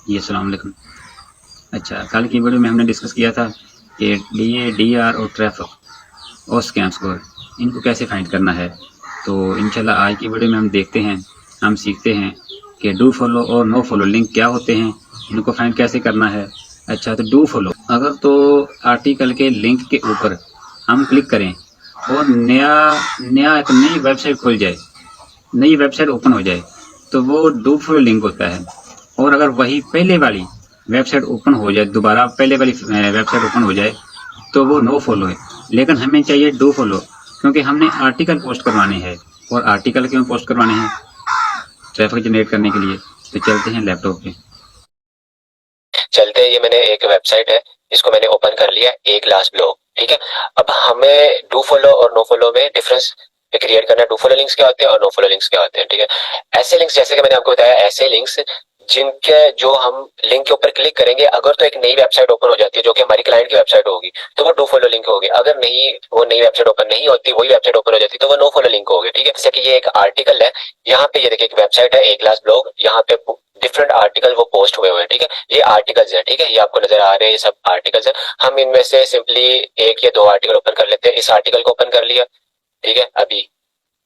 जी अस्सलाम वालेकुम। अच्छा, कल की वीडियो में हमने डिस्कस किया था कि DA, DR और ट्रैफ़िक और स्कैम स्कोर इनको कैसे फाइंड करना है। तो इंशाल्लाह आज की वीडियो में हम देखते हैं, हम सीखते हैं कि डू फॉलो और नो फॉलो लिंक क्या होते हैं, इनको फाइंड कैसे करना है। अच्छा, तो डू फॉलो अगर तो आर्टिकल के लिंक के ऊपर हम क्लिक करें और नया नया एक नई वेबसाइट खुल जाए, नई वेबसाइट ओपन हो जाए, तो वो डू फॉलो लिंक होता है। और अगर वही पहले वाली वेबसाइट ओपन हो जाए, दोबारा पहले वाली वेबसाइट ओपन हो जाए, तो वो नो फॉलो है। लेकिन हमें चाहिए डू फॉलो, क्योंकि हमने आर्टिकल पोस्ट करवाने हैं। और आर्टिकल क्यों पोस्ट करवाने हैं? ट्रैफिक जनरेट करने के लिए। तो चलते हैं लैपटॉप पे। चलते हैं, ये मैंने एक वेबसाइट है, इसको मैंने ओपन कर लिया, ए क्लास ब्लॉग। ठीक है, अब हमें डू फॉलो और नो फॉलो में डिफरेंस क्रिएट करना है। डू फॉलो लिंक्स क्या होते हैं और नो फॉलो लिंक्स क्या होते हैं। ठीक है, ऐसे लिंक्स जैसे कि मैंने आपको बताया, ऐसे लिंक्स जिनके जो हम लिंक के ऊपर क्लिक करेंगे, अगर तो एक नई वेबसाइट ओपन हो जाती है जो कि हमारी क्लाइंट की वेबसाइट होगी, तो वो डू फॉलो लिंक होगी। अगर नहीं, वो नई वेबसाइट ओपन नहीं होती, वही वेबसाइट ओपन हो जाती, तो वो नो फॉलो लिंक होगी। ठीक है, जैसे कि ये एक आर्टिकल है, यहाँ पे ये देखिए एक वेबसाइट है ए क्लास ब्लॉग, यहाँ पे डिफरेंट आर्टिकल वो पोस्ट हुए हुए हैं। ठीक है, ये आर्टिकल्स है। ठीक है, ये आपको नजर आ रहे हैं, ये सब आर्टिकल्स है। हम इनमें से सिंपली एक या दो आर्टिकल ओपन कर लेते हैं। इस आर्टिकल को ओपन कर लिया। ठीक है, अभी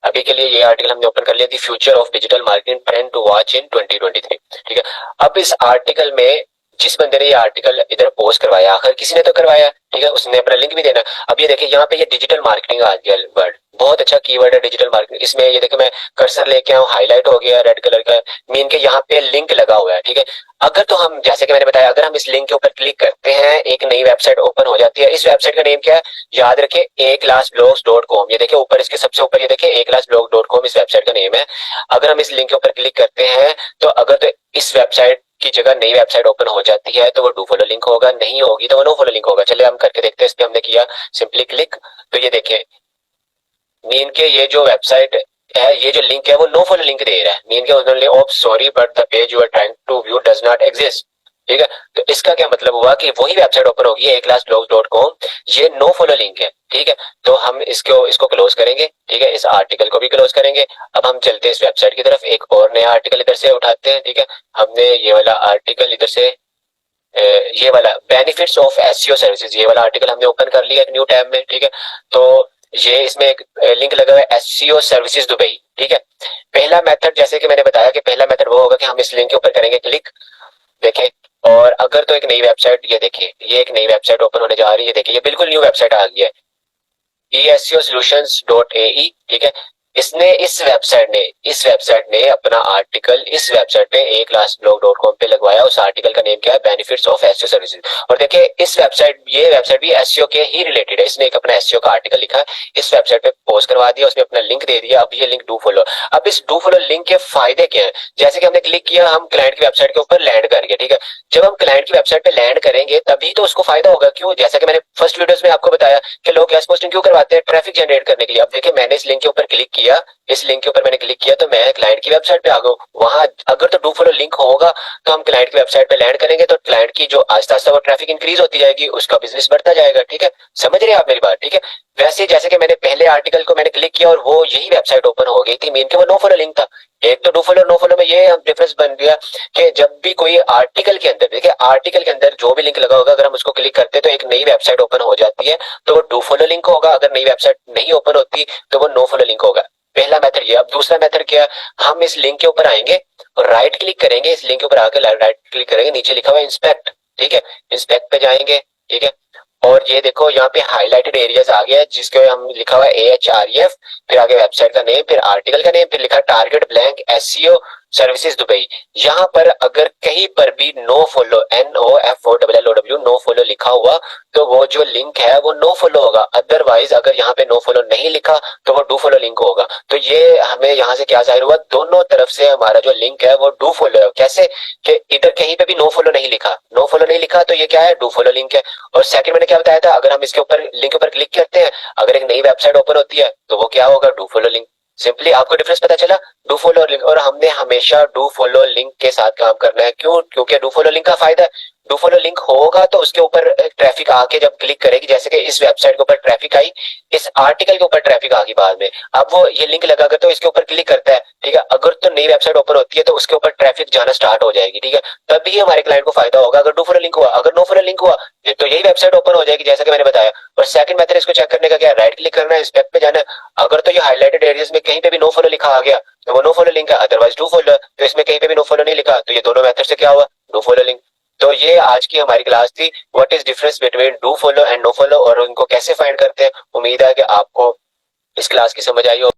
अभी के लिए ये आर्टिकल हमने ओपन कर लिया, the future of digital marketing trend to watch in 2023। ठीक है, अब इस आर्टिकल में जिस बंदे ने ये आर्टिकल इधर पोस्ट करवाया, आखिर किसी ने तो करवाया। ठीक है, उसने अपना लिंक भी देना। अब ये देखिए यहाँ पे ये डिजिटल मार्केटिंग आ गया वर्ड, बहुत अच्छा कीवर्ड है डिजिटल मार्केटिंग। इसमें ये देखिए मैं कर्सर लेके आऊँ, हाईलाइट हो गया रेड कलर का, मीन के यहाँ पे लिंक लगा हुआ है। ठीक है, अगर तो हम जैसे कि मैंने बताया, अगर हम इस लिंक के ऊपर क्लिक करते हैं, एक नई वेबसाइट ओपन हो जाती है। इस वेबसाइट का नेम क्या है, याद रखें, ए क्लास ब्लॉग्स डॉट कॉम। ये देखिए ऊपर, इसके सबसे ऊपर ये देखिए ए क्लास ब्लॉग डॉट कॉम इस वेबसाइट का नेम है। अगर हम इस लिंक के ऊपर क्लिक करते हैं, तो अगर तो इस वेबसाइट की जगह नई वेबसाइट ओपन हो जाती है, तो वो डू फॉलो लिंक होगा, नहीं होगी तो वो नो फॉलो लिंक होगा। चलिए हम करके देखते हैं। इस पे हमने किया सिंपली क्लिक, तो ये देखिए मीन के ये जो वेबसाइट है, ये जो लिंक है वो नो फॉलो लिंक दे रहा है। मीन के उन्होंने oops sorry but the page you are trying to view does not exist. ठीक है, तो इसका क्या मतलब हुआ कि वही वेबसाइट ओपन होगी ए क्लास ब्लॉग्स डॉट कॉम, ये नो फॉलो लिंक है। ठीक है, तो हम इसको क्लोज करेंगे। ठीक है, इस आर्टिकल को भी क्लोज करेंगे। अब हम चलते हैं इस वेबसाइट की तरफ, एक और नया आर्टिकल इधर से उठाते हैं। ठीक है, हमने ये वाला आर्टिकल इधर से ये वाला बेनिफिट्स ऑफ एसईओ सर्विसेज, ये वाला आर्टिकल हमने ओपन कर लिया एक न्यू टैब में। ठीक है, तो ये इसमें एक लिंक लगा हुआ है एसईओ सर्विसेज दुबई। ठीक है, पहला मेथड जैसे कि मैंने बताया कि पहला मेथड वो होगा कि हम इस लिंक के ऊपर करेंगे क्लिक। देखें, और अगर तो एक नई वेबसाइट, ये देखिए ये एक नई वेबसाइट ओपन होने जा रही है। देखिए ये बिल्कुल न्यू वेबसाइट आ गई है, esosolutions.ae। ठीक है, इस वेबसाइट ने अपना आर्टिकल इस वेबसाइट पे ए क्लास ब्लॉग डॉट कॉम पे लगवाया। उस आर्टिकल का नेम क्या है, बेनिफिट्स ऑफ एसईओ सर्विसेज। और देखिए इस वेबसाइट, ये वेबसाइट भी एसईओ के ही रिलेटेड है। इसने एक अपना एसईओ का आर्टिकल लिखा है, इस वेबसाइट पे पोस्ट करवा दिया, उसमें अपना लिंक दे दिया। अब ये लिंक डू फॉलो। अब इस डू फॉलो लिंक के फायदे क्या है, जैसे कि हमने क्लिक किया, हम क्लाइंट की वेबसाइट के ऊपर लैंड कर गए। ठीक है, जब हम क्लाइंट की वेबसाइट पे लैंड करेंगे तभी तो उसको फायदा होगा। क्यों, जैसा कि मैंने फर्स्ट वीडियोस में आपको बताया कि लोग गैस पोस्टिंग क्यों करवाते हैं, ट्रैफिक जनरेट करने के लिए। अब देखिए मैंने इस लिंक के ऊपर क्लिक किया, इस लिंक के ऊपर मैंने क्लिक किया, तो मैं क्लाइंट की वेबसाइट पे आ गया। वहां अगर तो डू फॉलो लिंक होगा, तो हम क्लाइंट की वेबसाइट पे लैंड करेंगे, तो क्लाइंट की जो आस्ता आस्ता वो ट्रैफिक इंक्रीज होती जाएगी, उसका बिजनेस बढ़ता जाएगा। ठीक है, समझ रहे हैं आप मेरी बात। ठीक है, वैसे जैसे कि मैंने पहले आर्टिकल को मैंने क्लिक किया और वो यही वेबसाइट ओपन हो गई थी, मीन के वो नो फॉलो लिंक था। एक तो डू फॉलो नो फॉलो में ये डिफरेंस बन गया कि जब भी कोई आर्टिकल के अंदर, देखिए आर्टिकल के अंदर जो भी लिंक लगा होगा, अगर हम उसको क्लिक करते हैं तो एक नई वेबसाइट ओपन हो जाती है, तो वो डू फॉलो लिंक होगा। अगर नई वेबसाइट नहीं ओपन होती तो वो नो फॉलो लिंक होगा। पहला मेथड ये। अब दूसरा मेथड क्या है, हम इस लिंक के ऊपर आएंगे और राइट क्लिक करेंगे, इस लिंक के ऊपर आकर राइट क्लिक करेंगे, नीचे लिखा हुआ है इंस्पेक्ट। ठीक है, इंस्पेक्ट पे जाएंगे। ठीक है, और ये देखो यहाँ पे हाईलाइटेड एरियाज आ गया है, जिसके हम लिखा हुआ है AHREF, फिर आगे वेबसाइट का नेम, फिर आर्टिकल का नेम, फिर लिखा target blank SEO services Dubai. यहाँ पर अगर कहीं पर भी no follow, NOFOLLOW, no follow लिखा हुआ, तो वो जो लिंक है वो नो फॉलो होगा। अदरवाइज अगर यहाँ पे नो फॉलो नहीं लिखा, तो वो डू फॉलो लिंक होगा। तो ये हमें यहाँ से क्या जाहिर हुआ, दोनों तरफ से हमारा जो लिंक है वो डू फॉलो है। कैसे कि इधर कहीं पे भी नो फॉलो नहीं लिखा, नो फॉलो नहीं लिखा, तो ये क्या है, डू फॉलो लिंक है। और सेकंड मैंने क्या बताया था, अगर हम इसके ऊपर लिंक के ऊपर क्लिक करते हैं, अगर एक नई वेबसाइट ओपन होती है, तो वो क्या होगा, डू फॉलो लिंक। सिंपली आपको डिफरेंस पता चला, डू फॉलो लिंक। और हमने हमेशा डू फॉलो लिंक के साथ काम करना है। क्यों, क्योंकि डू फॉलो लिंक का फायदा है, डू फॉलो लिंक होगा तो उसके ऊपर ट्रैफिक आके जब क्लिक करेगी, जैसे कि इस वेबसाइट के ऊपर ट्रैफिक आई, इस आर्टिकल के ऊपर ट्रैफिक आ गई बाद में, अब वो ये लिंक लगाकर तो इसके ऊपर क्लिक करता है, ठीक है। अगर तो नई वेबसाइट ओपन होती है तो उसके ऊपर ट्रैफिक जाना स्टार्ट हो जाएगी, ठीक है। तभी हमारे क्लाइंट को फायदा होगा अगर डू फॉलो लिंक हुआ। अगर नो फॉलो लिंक हुआ तो यही वेबसाइट ओपन हो जाएगी जैसा कि मैंने बताया। और सेकंड मेथड इसको चेक करने का क्या है, राइट क्लिक करना है, स्पेक पे जाना है। अगर तो ये हाईलाइटेड एरियाज में कहीं पे भी नो फॉलो लिखा आ गया तो वो नो फॉलो लिंक है, अदरवाइज डू फॉलो। तो इसमें कहीं पे भी नो फॉलो नहीं लिखा तो ये दोनों मेथड से क्या हुआ, डू फॉलो लिंक। तो ये आज की हमारी क्लास थी, what is difference between do follow and no follow, और उनको कैसे फाइंड करते हैं। उम्मीद है कि आपको इस क्लास की समझ आई हो।